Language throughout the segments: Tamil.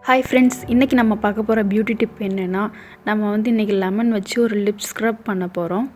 ஹாய் ஃப்ரெண்ட்ஸ், இன்றைக்கி நம்ம பார்க்க போகிற பியூட்டி டிப் என்னென்னா, நம்ம இன்றைக்கி லெமன் வச்சு ஒரு லிப் ஸ்க்ரப் பண்ண போகிறோம்.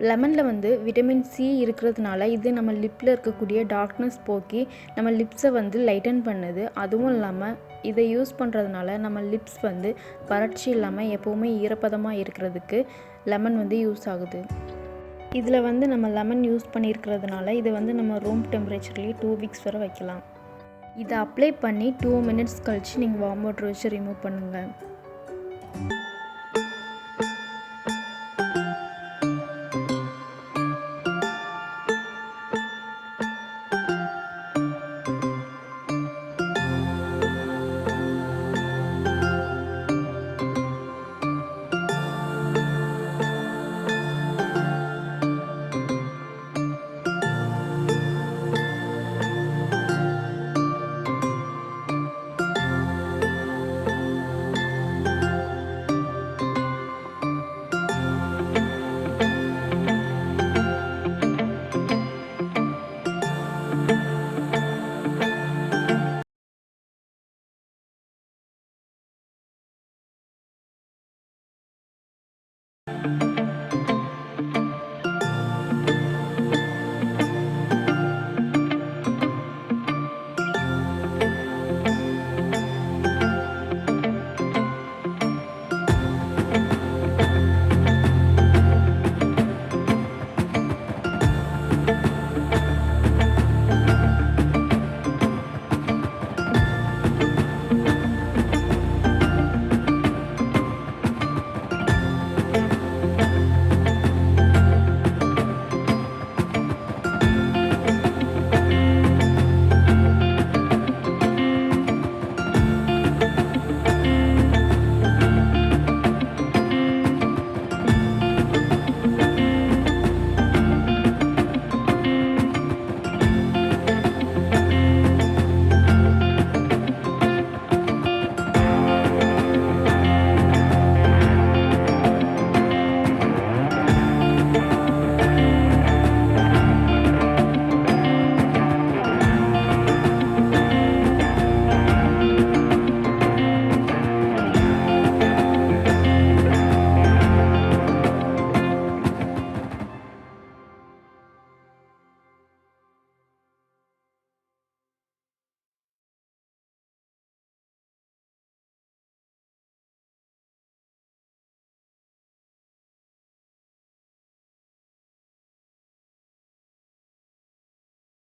லெமனில் விட்டமின் சி இருக்கிறதுனால இது நம்ம லிப்பில் இருக்கக்கூடிய டார்க்னஸ் போக்கி நம்ம லிப்ஸை லைட்டன் பண்ணுது. அதுவும் இல்லாமல் இதை யூஸ் பண்ணுறதுனால நம்ம லிப்ஸ் வறட்சி இல்லாமல் எப்போவுமே ஈரப்பதமாக இருக்கிறதுக்கு லெமன் யூஸ் ஆகுது. இதில் நம்ம லெமன் யூஸ் பண்ணியிருக்கிறதுனால இதை நம்ம ரூம் டெம்பரேச்சர்லேயே 2 வீக்ஸ் வரை வைக்கலாம். இதை அப்ளை பண்ணி 2 மினிட்ஸ் கழித்து நீங்கள் வார்ம் வாட்டர் வச்சு ரிமூவ் பண்ணுங்கள்.